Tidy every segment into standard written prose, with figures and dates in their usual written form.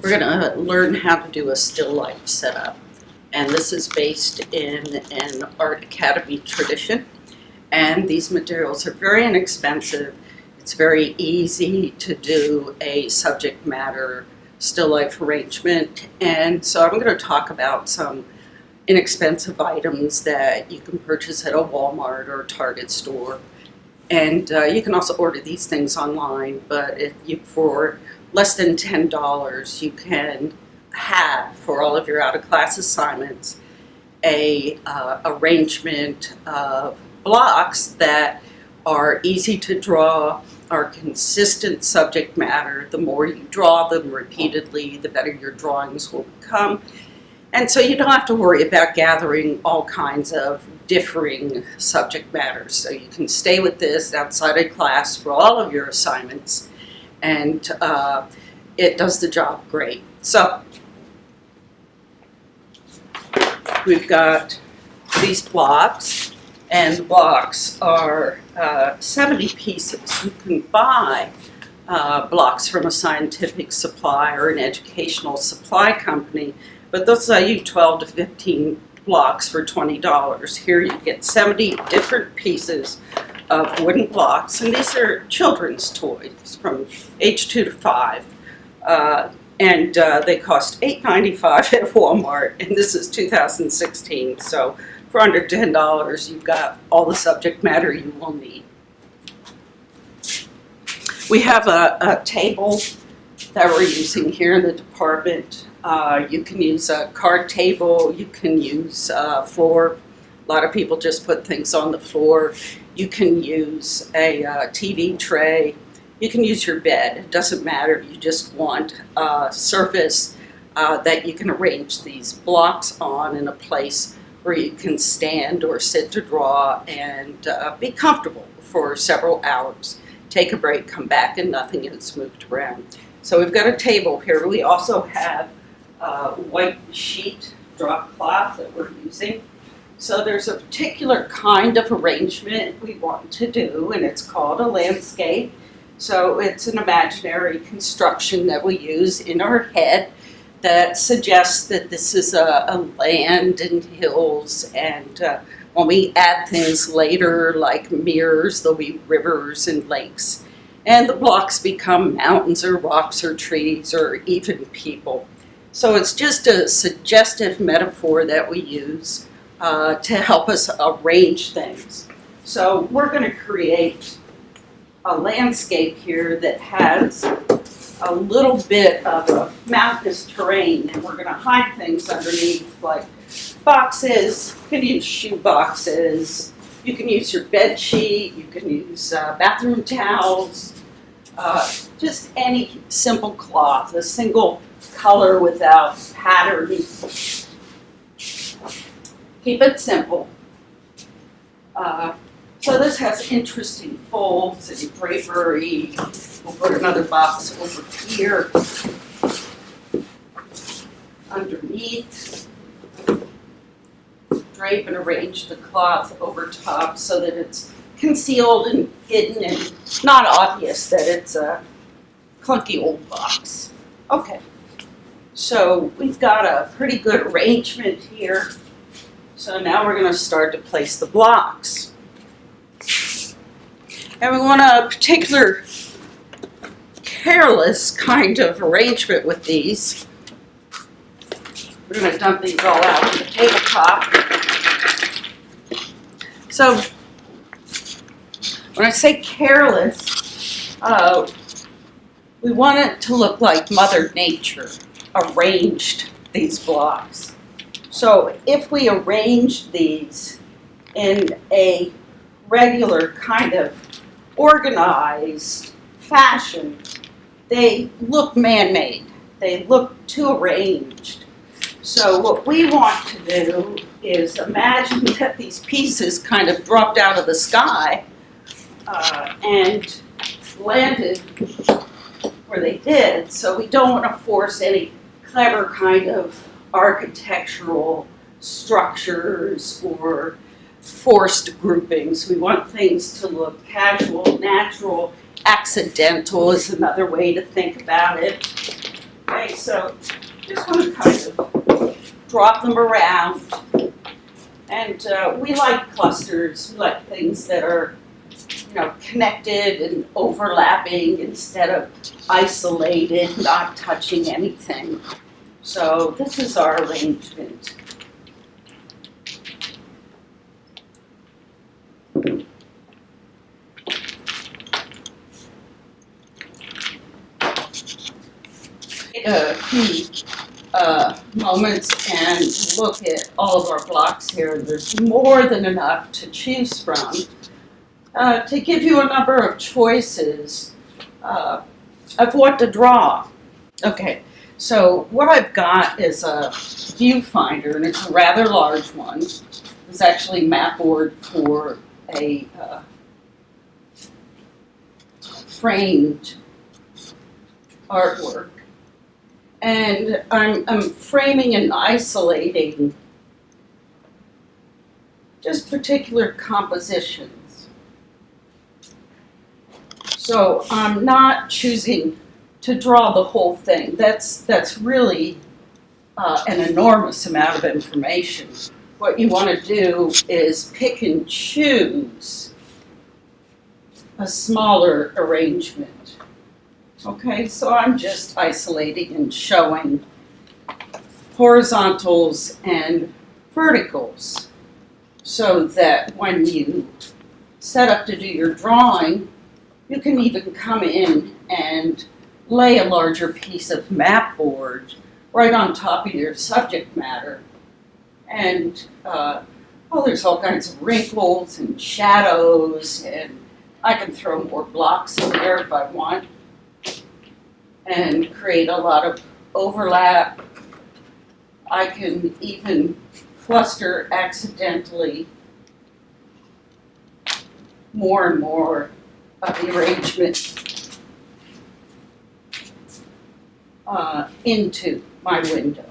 We're going to learn how to do a still life setup. And this is based in an Art Academy tradition. And these materials are very inexpensive. It's very easy to do a subject matter still life arrangement. And so I'm going to talk about some inexpensive items that you can purchase at a Walmart or a Target store. And you can also order these things online, but for less than $10, you can have, for all of your out-of-class assignments, a arrangement of blocks that are easy to draw, are consistent subject matter. The more you draw them repeatedly, the better your drawings will become. And so you don't have to worry about gathering all kinds of differing subject matters. So you can stay with this outside of class for all of your assignments, and it does the job great. So we've got these blocks, and the blocks are 70 pieces. You can buy blocks from a scientific supply or an educational supply company, but they'll sell you 12 to 15 blocks for $20. Here you get 70 different pieces of wooden blocks, and these are children's toys from age 2 to 5. And they cost $8.95 at Walmart, and this is 2016, so for under $10 you've got all the subject matter you will need. We have a table that we're using here in the department. You can use a card table, you can use floor. A lot of people just put things on the floor. You can use a TV tray. You can use your bed. It doesn't matter. You just want a surface that you can arrange these blocks on in a place where you can stand or sit to draw and be comfortable for several hours. Take a break, come back, and nothing is moved around. So we've got a table here. We also have white sheet drop cloth that we're using. So there's a particular kind of arrangement we want to do, and it's called a landscape. So it's an imaginary construction that we use in our head that suggests that this is a land and hills, and when we add things later like mirrors, there'll be rivers and lakes, and the blocks become mountains or rocks or trees or even people. So it's just a suggestive metaphor that we use to help us arrange things. So we're going to create a landscape here that has a little bit of a mountainous terrain, and we're going to hide things underneath, like boxes. You can use shoe boxes, you can use your bed sheet, you can use bathroom towels, just any simple cloth, a single color without pattern. Keep it simple. So this has interesting folds and drapery. We'll put another box over here underneath. Drape and arrange the cloth over top so that it's concealed and hidden and not obvious that it's a clunky old box. Okay, so we've got a pretty good arrangement here. So now we're going to start to place the blocks. And we want a particular careless kind of arrangement with these. We're going to dump these all out on the tabletop. So when I say careless, we want it to look like Mother Nature arranged these blocks. So if we arrange these in a regular kind of organized fashion, they look man-made. They look too arranged. So what we want to do is imagine that these pieces kind of dropped out of the sky and landed where they did. So we don't want to force any clever kind of architectural structures or forced groupings. We want things to look casual, natural. Accidental is another way to think about it. Okay, so just want to kind of drop them around. And we like clusters. We like things that are, connected and overlapping instead of isolated, not touching anything. So this is our arrangement. Take a few moments and look at all of our blocks here. There's more than enough to choose from to give you a number of choices of what to draw. Okay, so what I've got is a viewfinder, and it's a rather large one. It's actually map board for a framed artwork. And I'm framing and isolating just particular compositions. So I'm not choosing to draw the whole thing. That's really an enormous amount of information. What you want to do is pick and choose a smaller arrangement. Okay, so I'm just isolating and showing horizontals and verticals so that when you set up to do your drawing, you can even come in and lay a larger piece of map board right on top of your subject matter. And there's all kinds of wrinkles and shadows, and I can throw more blocks in there if I want and create a lot of overlap. I can even cluster accidentally more and more of the arrangement into my window.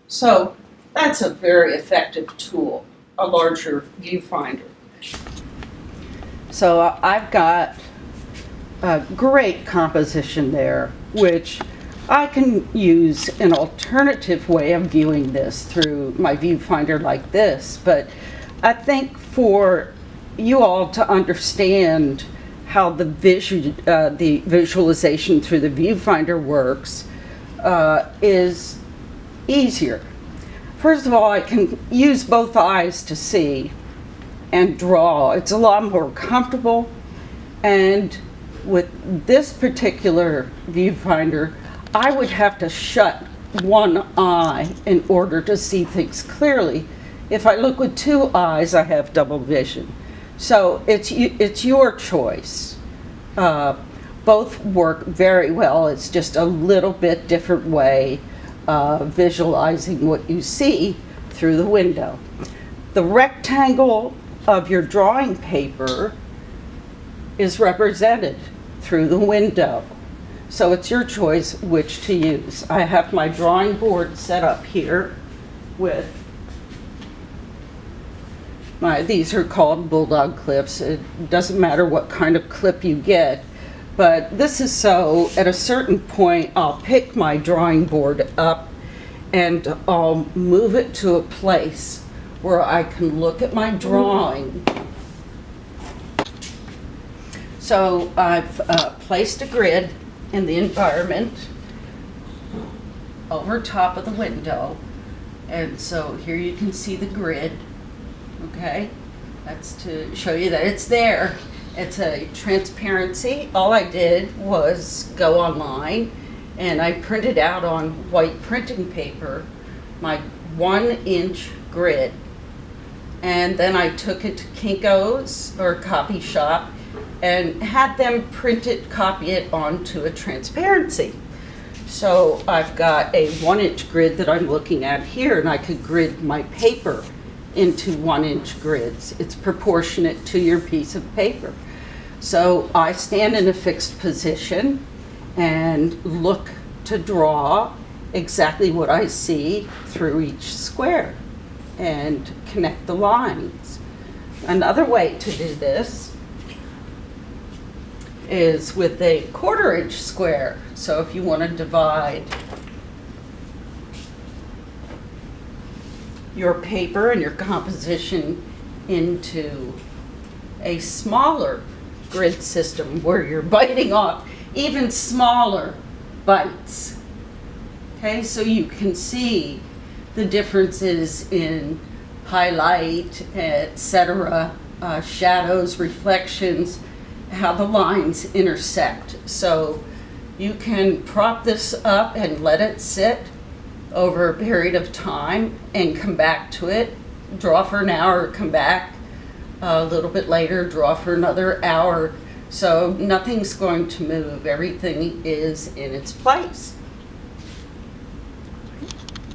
So that's a very effective tool, a larger viewfinder. So I've got a great composition there, which I can use an alternative way of viewing this through my viewfinder like this. But I think for you all to understand how the visualization through the viewfinder works is easier. First of all, I can use both eyes to see and draw. It's a lot more comfortable, and with this particular viewfinder, I would have to shut one eye in order to see things clearly. If I look with two eyes, I have double vision. So it's your choice. Both work very well. It's just a little bit different way of visualizing what you see through the window. The rectangle of your drawing paper is represented through the window. So it's your choice which to use. I have my drawing board set up here with these are called bulldog clips. It doesn't matter what kind of clip you get, but this is so at a certain point I'll pick my drawing board up and I'll move it to a place where I can look at my drawing. So I've placed a grid in the environment over top of the window, and so here you can see the grid. Okay, that's to show you that it's there. It's a transparency. All I did was go online and I printed out on white printing paper my 1-inch grid, and then I took it to Kinko's or Copy Shop and had them copy it onto a transparency. So I've got a 1-inch grid that I'm looking at here, and I could grid my paper into 1-inch grids. It's proportionate to your piece of paper. So I stand in a fixed position and look to draw exactly what I see through each square and connect the lines. Another way to do this is with a 1/4-inch square. So if you want to divide your paper and your composition into a smaller grid system where you're biting off even smaller bites. Okay, so you can see the differences in highlight, etc., shadows, reflections, how the lines intersect. So you can prop this up and let it sit over a period of time and come back to it, draw for an hour, come back a little bit later, draw for another hour. So nothing's going to move. Everything is in its place.